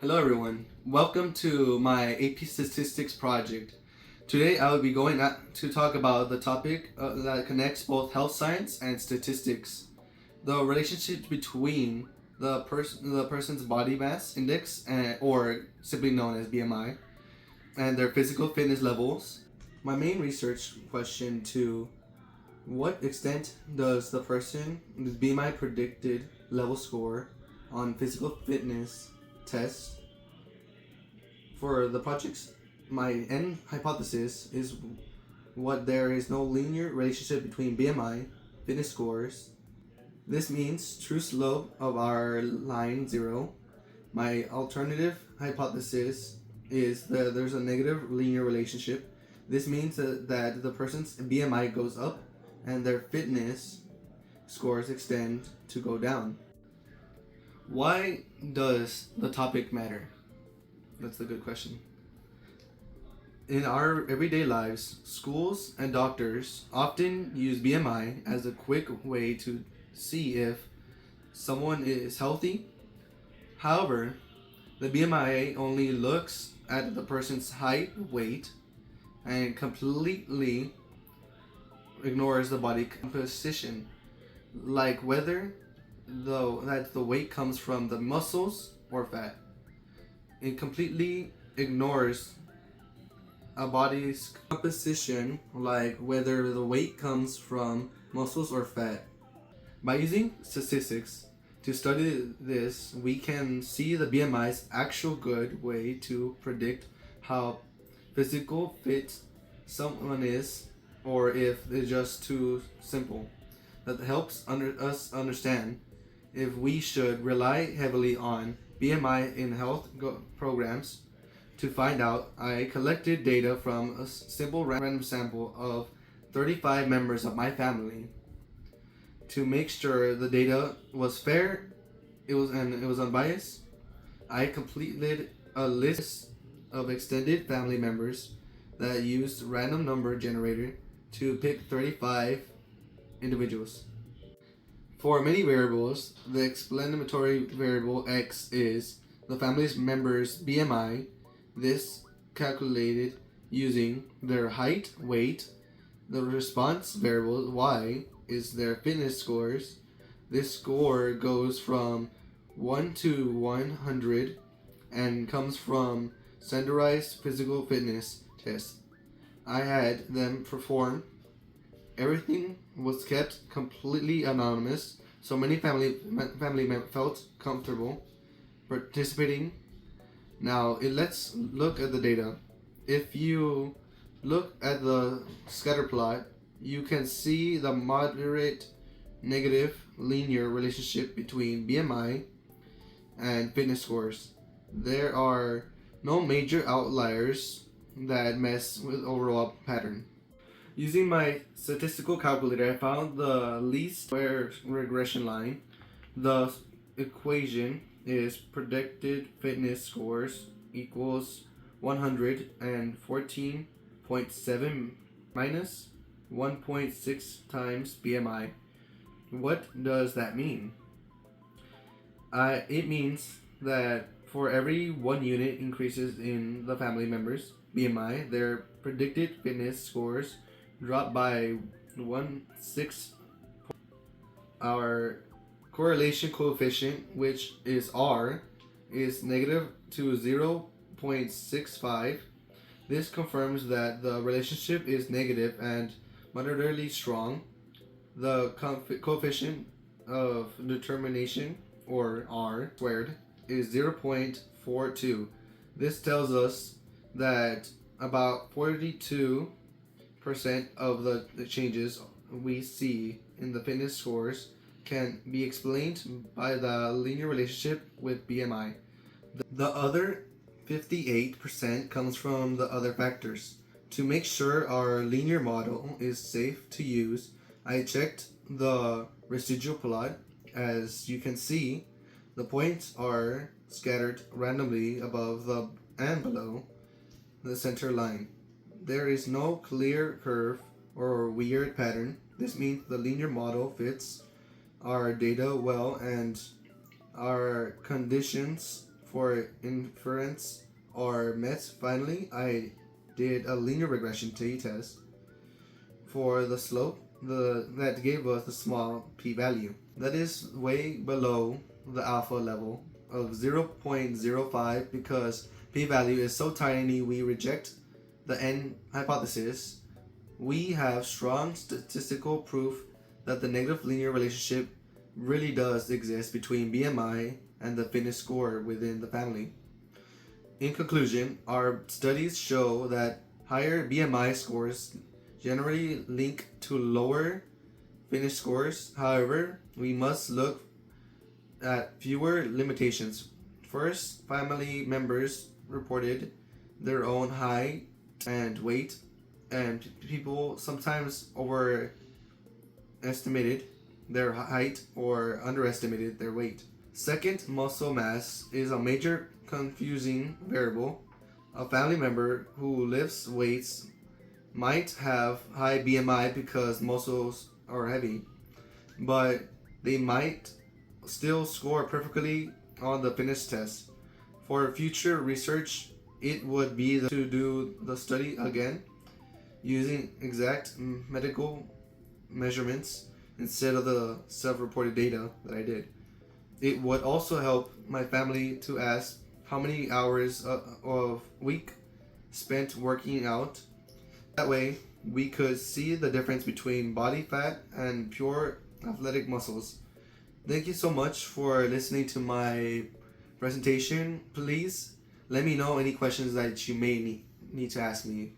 Hello everyone, welcome to my AP Statistics project. Today I will be going to talk about the topic that connects both health science and statistics. The relationship between the person's body mass index, or simply known as BMI, and their physical fitness levels. My main research question: to what extent does the person's BMI predicted level score on physical fitness tests? For the projects, my end hypothesis is what there is no linear relationship between BMI, fitness scores. This means true slope of our line 0. My alternative hypothesis is that there's a negative linear relationship. This means that the person's BMI goes up and their fitness scores extend to go down. Why does the topic matter? That's a good question. In our everyday lives, schools and doctors often use BMI as a quick way to see if someone is healthy. However, the BMI only looks at the person's height, weight, and completely ignores the body composition, like whether the weight comes from the muscles or fat. It completely ignores a body's composition, like whether the weight comes from muscles or fat. By using statistics to study this, we can see the BMI's actual good way to predict how physical fit someone is, or if it's just too simple. That helps us understand if we should rely heavily on BMI in health programs. To find out, I collected data from a simple random sample of 35 members of my family. To make sure the data was fair, it was unbiased, I completed a list of extended family members that used random number generator to pick 35 individuals. For many variables, the explanatory variable X is the family's members' BMI. This calculated using their height, weight. The response variable Y is their fitness scores. This score goes from 1 to 100 and comes from standardized physical fitness tests. I had them perform. Everything was kept completely anonymous, so many family felt comfortable participating. Now, let's look at the data. If you look at the scatter plot, you can see the moderate negative linear relationship between BMI and fitness scores. There are no major outliers that mess with overall pattern. Using my statistical calculator, I found the least square regression line. The equation is predicted fitness scores equals 114.7 minus 1.6 times BMI. What does that mean? It means that for every 1 unit increases in the family members' BMI, their predicted fitness scores drop by 1/6. Our correlation coefficient, which is R, is negative to 0.65. This confirms that the relationship is negative and moderately strong. The coefficient of determination, or R squared, is 0.42. This tells us that about 42% of the changes we see in the fitness scores can be explained by the linear relationship with BMI. The other 58% comes from the other factors. To make sure our linear model is safe to use, I checked the residual plot. As you can see, the points are scattered randomly above and below the center line. There is no clear curve or weird pattern. This means the linear model fits our data well and our conditions for inference or MET. Finally, I did a linear regression t-test for the slope that gave us the small p-value. That is way below the alpha level of 0.05 because p-value is so tiny we reject the n hypothesis. We have strong statistical proof that the negative linear relationship really does exist between BMI and the fitness score within the family. In conclusion, our studies show that higher BMI scores generally link to lower fitness scores. However, we must look at fewer limitations. First, family members reported their own height and weight, and people sometimes overestimated their height or underestimated their weight. Second, muscle mass is a major confusing variable. A family member who lifts weights might have high BMI because muscles are heavy, but they might still score perfectly on the fitness test. For future research, it would be to do the study again using exact medical measurements instead of the self-reported data that I did. It would also help my family to ask how many hours of week spent working out. That way, we could see the difference between body fat and pure athletic muscles. Thank you so much for listening to my presentation. Please let me know any questions that you may need to ask me.